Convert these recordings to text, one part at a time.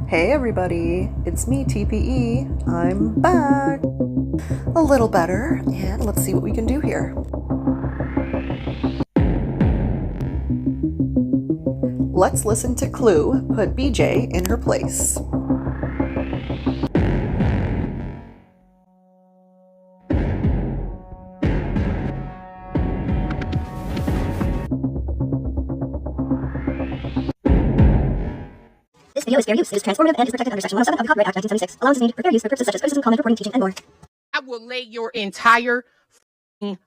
Hey everybody, it's me, TPE. I'm back. A little better, and let's see what we can do here. Let's listen to Clue put BJ in her place. This video is fair use. It is transformative and is protected under Section 107 of the Copyright Act 1976. Allowance is needed for fair use for purposes such as criticism, comment, reporting, teaching, and more. I will lay your entire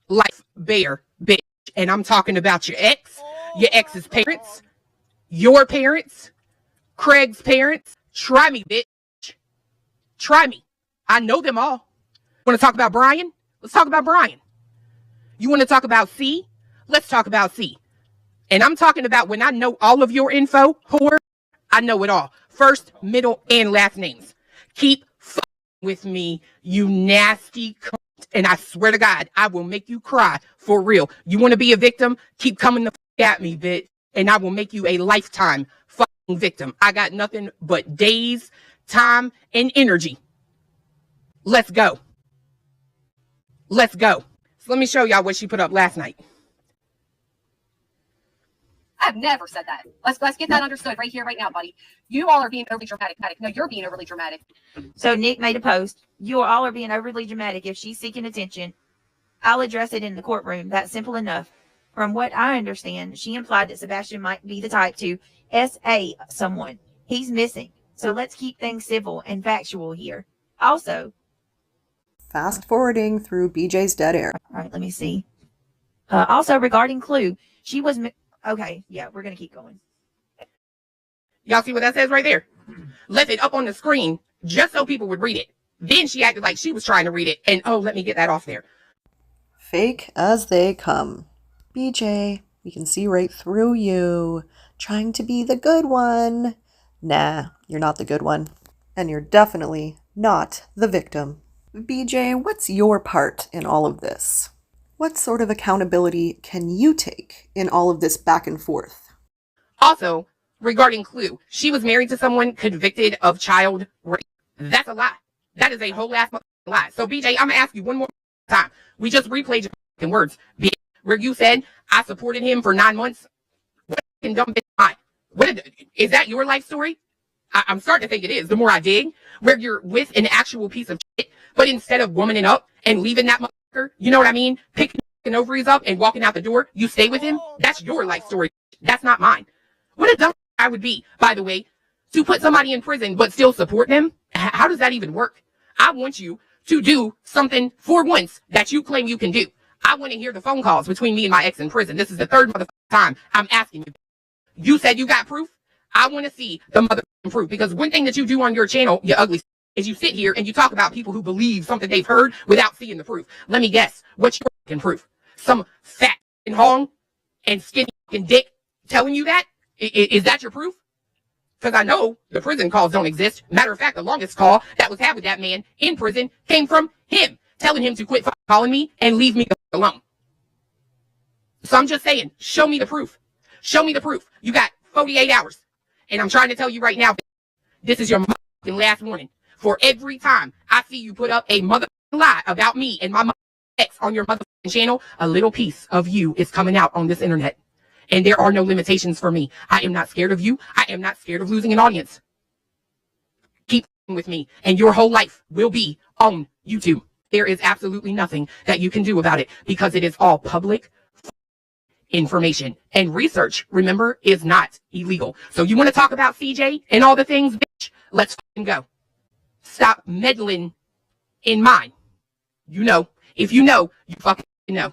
life bare, bitch. And I'm talking about your ex, your ex's parents, your parents, Craig's parents. Try me, bitch. Try me. I know them all. Want to talk about Brian? Let's talk about Brian. You want to talk about C? Let's talk about C. And I'm talking about when I know all of your info, whore, I know it all. First, middle, and last names. Keep with me, you nasty cunt. And I swear to God, I will make you cry for real. You want to be a victim? Keep coming the at me, bitch. And I will make you a lifetime fucking victim. I got nothing but days, time, and energy. Let's go. Let's go. So let me show y'all what she put up last night. I've never said that. Let's get that understood right here, right now, buddy. You all are being overly dramatic. No, you're being overly dramatic. So Nick made a post. You all are being overly dramatic. If she's seeking attention, I'll address it in the courtroom. That's simple enough. From what I understand, she implied that Sebastian might be the type to SA someone. He's missing. So let's keep things civil and factual here. Also, Fast forwarding through BJ's dead air. all right, let me see. Also, regarding Clue, she was... Okay, yeah, we're going to keep going. Y'all see what that says right there? Left it up on the screen just so people would read it. Then she acted like she was trying to read it. And, oh, let me get that off there. Fake as they come. BJ, we can see right through you. Trying to be the good one. Nah, you're not the good one. And you're definitely not the victim. BJ, what's your part in all of this? What sort of accountability can you take in all of this back and forth? Also, regarding Clue, she was married to someone convicted of child rape. That's a lie. That is a whole ass lie. So, BJ, I'm going to ask you one more time. We just replayed your words, bitch, where you said, I supported him for 9 months. What fucking dumb bitch am I? Is that your life story? I'm starting to think it is. The more I dig, where you're with an actual piece of shit, but instead of womaning up and leaving that motherfucker, you know what I mean? Picking ovaries up and walking out the door, you stay with him. That's your life story. That's not mine. What a dumb I would be, by the way, to put somebody in prison but still support them. How does that even work? I want you to do something for once that you claim you can do. I want to hear the phone calls between me and my ex in prison. This is the third time I'm asking you. You said you got proof? I want to see the motherfucking proof, because one thing that you do on your channel, you ugly, is you sit here and you talk about people who believe something they've heard without seeing the proof. Let me guess, what's your fucking proof? Some fat and hong and skinny fucking dick telling you that? Is that your proof? Because I know the prison calls don't exist. Matter of fact, the longest call that was had with that man in prison came from him, telling him to quit calling me and leave me alone. So I'm just saying, show me the proof. Show me the proof. You got 48 hours. And I'm trying to tell you right now, this is your motherfucking last warning. For every time I see you put up a motherfucking lie about me and my ex on your motherfucking channel, a little piece of you is coming out on this internet. And there are no limitations for me. I am not scared of you. I am not scared of losing an audience. Keep with me, and your whole life will be on YouTube. There is absolutely nothing that you can do about it, because it is all public information. And research, remember, is not illegal. So you want to talk about CJ and all the things, bitch? Let's fucking go. Stop meddling in mine. You know. If you know, you fucking know.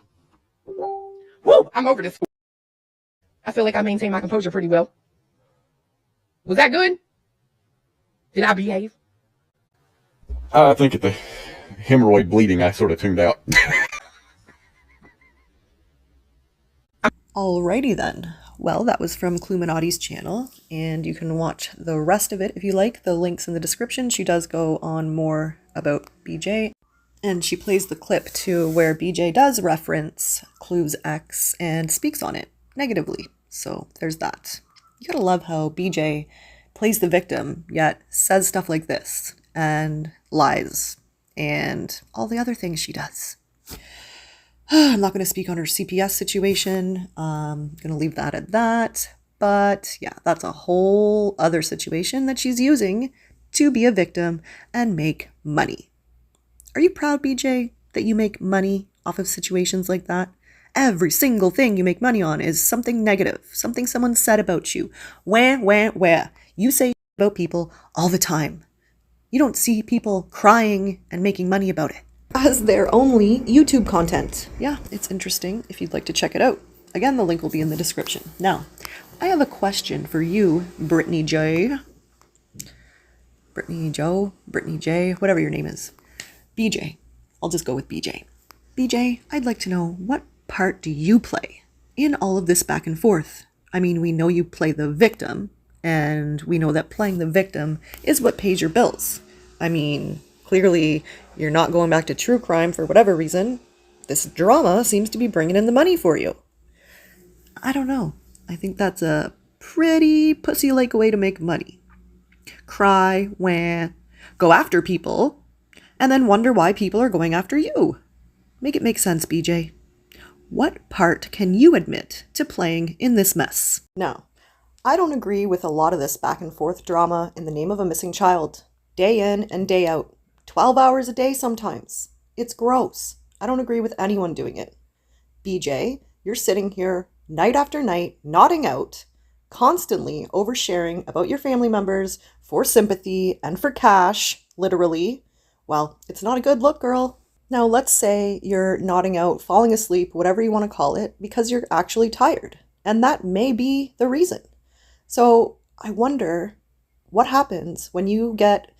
Woo! I'm over this. I feel like I maintain my composure pretty well. Was that good? Did I behave? I think at the hemorrhoid bleeding, I sort of tuned out. Alrighty then. Well, that was from Cluminati's channel, and you can watch the rest of it if you like. The link's in the description. She does go on more about BJ, and she plays the clip to where BJ does reference Clue's ex and speaks on it negatively. So there's that. You gotta love how BJ plays the victim, yet says stuff like this and lies and all the other things she does. I'm not going to speak on her CPS situation. I'm going to leave that at that. But yeah, that's a whole other situation that she's using to be a victim and make money. Are you proud, BJ, that you make money off of situations like that? Every single thing you make money on is something negative, something someone said about you. Where. You say about people all the time. You don't see people crying and making money about it as their only YouTube content. Yeah, it's interesting if you'd like to check it out. Again, the link will be in the description. Now, I have a question for you, Brittany J. Brittany J, whatever your name is. BJ. I'll just go with BJ. BJ, I'd like to know, what part do you play in all of this back and forth? I mean, we know you play the victim, and we know that playing the victim is what pays your bills. I mean, clearly you're not going back to true crime for whatever reason. This drama seems to be bringing in the money for you. I don't know. I think that's a pretty pussy-like way to make money. Cry, go after people, and then wonder why people are going after you. Make it make sense, BJ. What part can you admit to playing in this mess? Now, I don't agree with a lot of this back and forth drama in the name of a missing child. Day in and day out. 12 hours a day sometimes. It's gross. I don't agree with anyone doing it. BJ, you're sitting here night after night, nodding out, constantly oversharing about your family members for sympathy and for cash, literally. Well, it's not a good look, girl. Now, let's say you're nodding out, falling asleep, whatever you want to call it, because you're actually tired. And that may be the reason. So I wonder what happens when you get,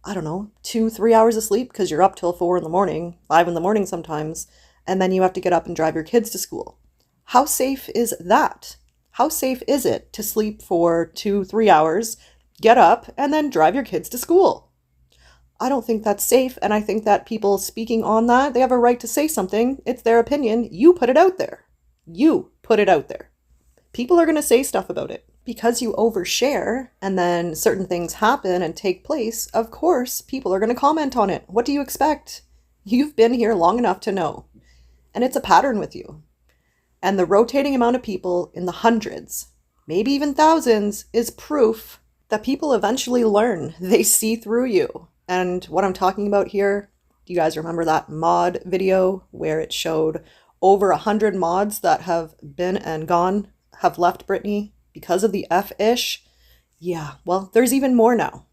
2-3 hours of sleep because you're up till 4 in the morning, 5 in the morning sometimes, and then you have to get up and drive your kids to school. How safe is that? How safe is it to sleep for 2-3 hours, get up, and then drive your kids to school? I don't think that's safe, and I think that people speaking on that, they have a right to say something. It's their opinion. You put it out there. You put it out there. People are going to say stuff about it. Because you overshare and then certain things happen and take place, of course, people are going to comment on it. What do you expect? You've been here long enough to know. And it's a pattern with you. And the rotating amount of people in the hundreds, maybe even thousands, is proof that people eventually learn. They see through you. And what I'm talking about here, do you guys remember that mod video where it showed over 100 mods that have been and gone, have left Brittany because of the F-ish? Yeah, well, there's even more now.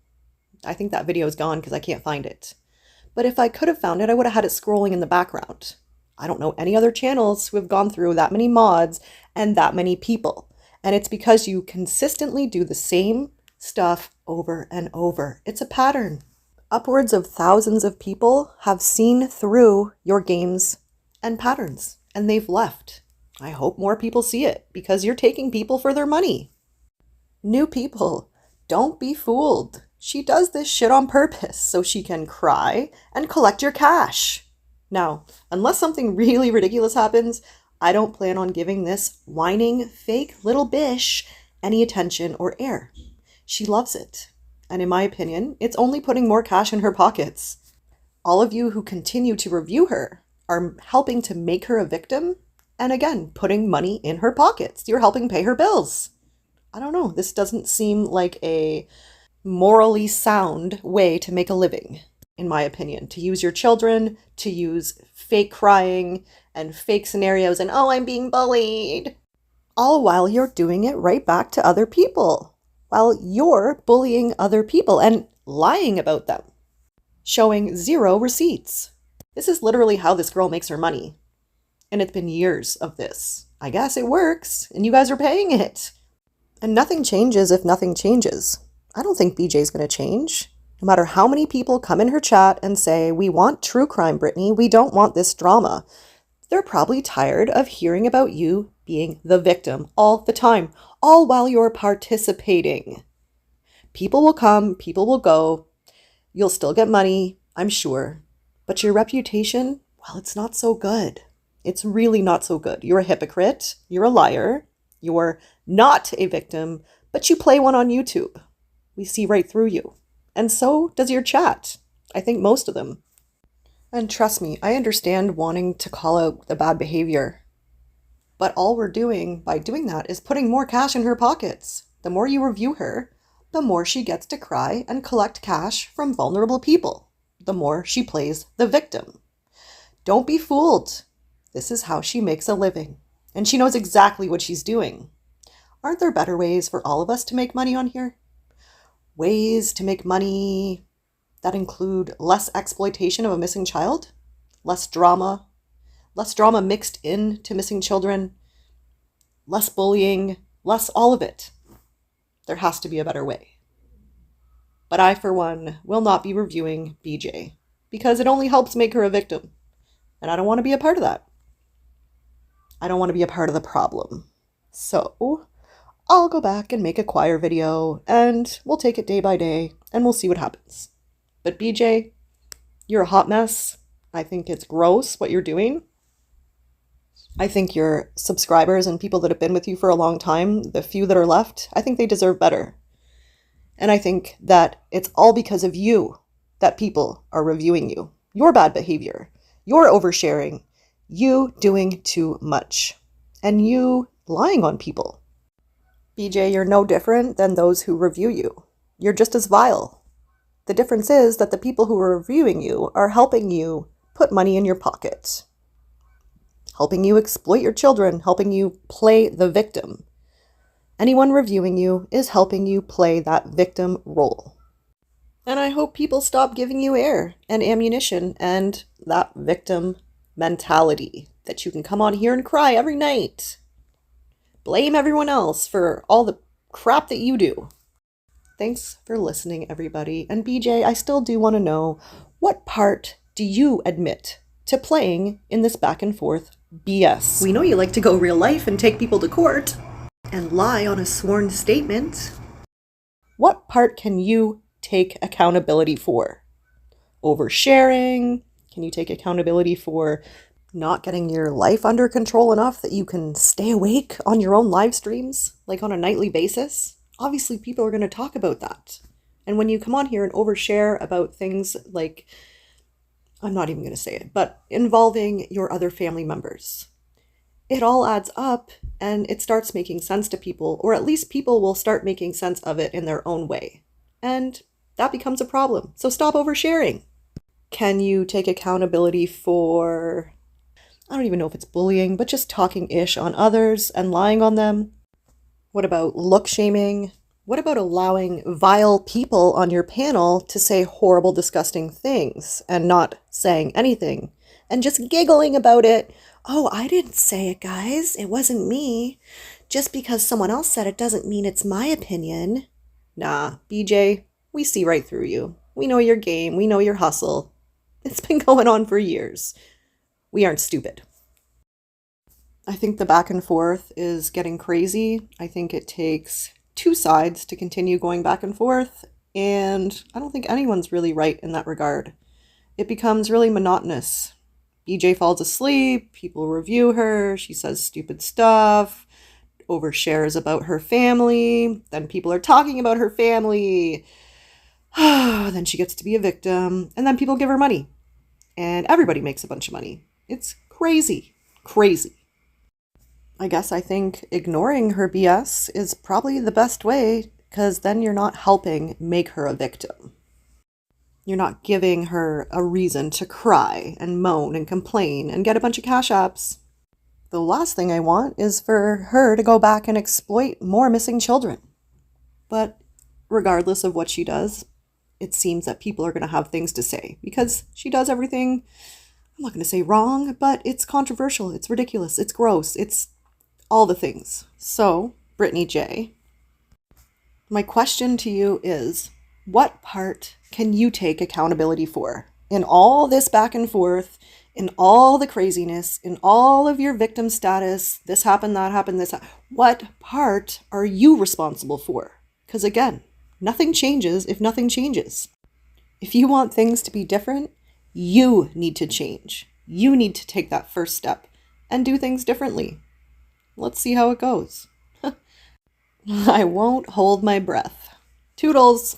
I think that video is gone because I can't find it. But if I could have found it, I would have had it scrolling in the background. I don't know any other channels who have gone through that many mods and that many people. And it's because you consistently do the same stuff over and over. It's a pattern. Upwards of thousands of people have seen through your games and patterns, and they've left. I hope more people see it, because you're taking people for their money. New people, don't be fooled. She does this shit on purpose so she can cry and collect your cash. Now, unless something really ridiculous happens, I don't plan on giving this whining, fake little bish any attention or air. She loves it. And in my opinion, it's only putting more cash in her pockets. All of you who continue to review her are helping to make her a victim, and again, putting money in her pockets. You're helping pay her bills. I don't know, this doesn't seem like a morally sound way to make a living, in my opinion. To use your children, to use fake crying and fake scenarios and, oh, I'm being bullied. All while you're doing it right back to other people. While you're bullying other people and lying about them. Showing 0 receipts. This is literally how this girl makes her money. And it's been years of this. I guess it works, and you guys are paying it. And nothing changes if nothing changes. I don't think BJ's going to change. No matter how many people come in her chat and say, we want true crime, Brittany, we don't want this drama. They're probably tired of hearing about you being the victim all the time, all while you're participating. People will come, people will go. You'll still get money, I'm sure. But your reputation, well, it's not so good. It's really not so good. You're a hypocrite. You're a liar. You're not a victim, but you play one on YouTube. We see right through you. And so does your chat. I think most of them. And trust me, I understand wanting to call out the bad behavior. But all we're doing by doing that is putting more cash in her pockets. The more you review her, the more she gets to cry and collect cash from vulnerable people. The more she plays the victim. Don't be fooled. This is how she makes a living. And she knows exactly what she's doing. Aren't there better ways for all of us to make money on here? Ways to make money that include less exploitation of a missing child, less drama mixed into missing children, less bullying, less all of it. There has to be a better way. But I, for one, will not be reviewing BJ because it only helps make her a victim. And I don't want to be a part of that. I don't want to be a part of the problem. So I'll go back and make a choir video and we'll take it day by day and we'll see what happens. But BJ, you're a hot mess. I think it's gross what you're doing. I think your subscribers and people that have been with you for a long time, the few that are left, I think they deserve better. And I think that it's all because of you that people are reviewing you. Your bad behavior, your oversharing, you doing too much, and you lying on people. BJ, you're no different than those who review you. You're just as vile. The difference is that the people who are reviewing you are helping you put money in your pocket, helping you exploit your children, helping you play the victim. Anyone reviewing you is helping you play that victim role. And I hope people stop giving you air and ammunition and that victim mentality that you can come on here and cry every night. Blame everyone else for all the crap that you do. Thanks for listening, everybody. And BJ, I still do want to know, what part do you admit to playing in this back and forth BS? We know you like to go real life and take people to court and lie on a sworn statement. What part can you take accountability for? Oversharing? Can you take accountability for not getting your life under control enough that you can stay awake on your own live streams, like on a nightly basis? Obviously, people are going to talk about that. And when you come on here and overshare about things like, I'm not even going to say it, but involving your other family members, it all adds up and it starts making sense to people, or at least people will start making sense of it in their own way. And that becomes a problem. So stop oversharing. Can you take accountability for, I don't even know if it's bullying, but just talking ish on others and lying on them? What about look shaming? What about allowing vile people on your panel to say horrible, disgusting things and not saying anything and just giggling about it? Oh, I didn't say it, guys. It wasn't me. Just because someone else said it doesn't mean it's my opinion. Nah, BJ, we see right through you. We know your game. We know your hustle. It's been going on for years. We aren't stupid. I think the back and forth is getting crazy. I think it takes two sides to continue going back and forth, and I don't think anyone's really right in that regard. It becomes really monotonous. BJ falls asleep, people review her, she says stupid stuff, overshares about her family, then people are talking about her family, then she gets to be a victim, and then people give her money. And everybody makes a bunch of money. It's crazy. Crazy. I guess I think ignoring her BS is probably the best way, because then you're not helping make her a victim. You're not giving her a reason to cry and moan and complain and get a bunch of cash apps. The last thing I want is for her to go back and exploit more missing children. But regardless of what she does, it seems that people are going to have things to say because she does everything, I'm not going to say wrong, but it's controversial, it's ridiculous, it's gross, it's all the things. So, Brittany J., my question to you is, what part can you take accountability for in all this back and forth, in all the craziness, in all of your victim status, this happened, that happened, this happened. What part are you responsible for? Because again, nothing changes if nothing changes. If you want things to be different, you need to change. You need to take that first step and do things differently. Let's see how it goes. I won't hold my breath Toodles.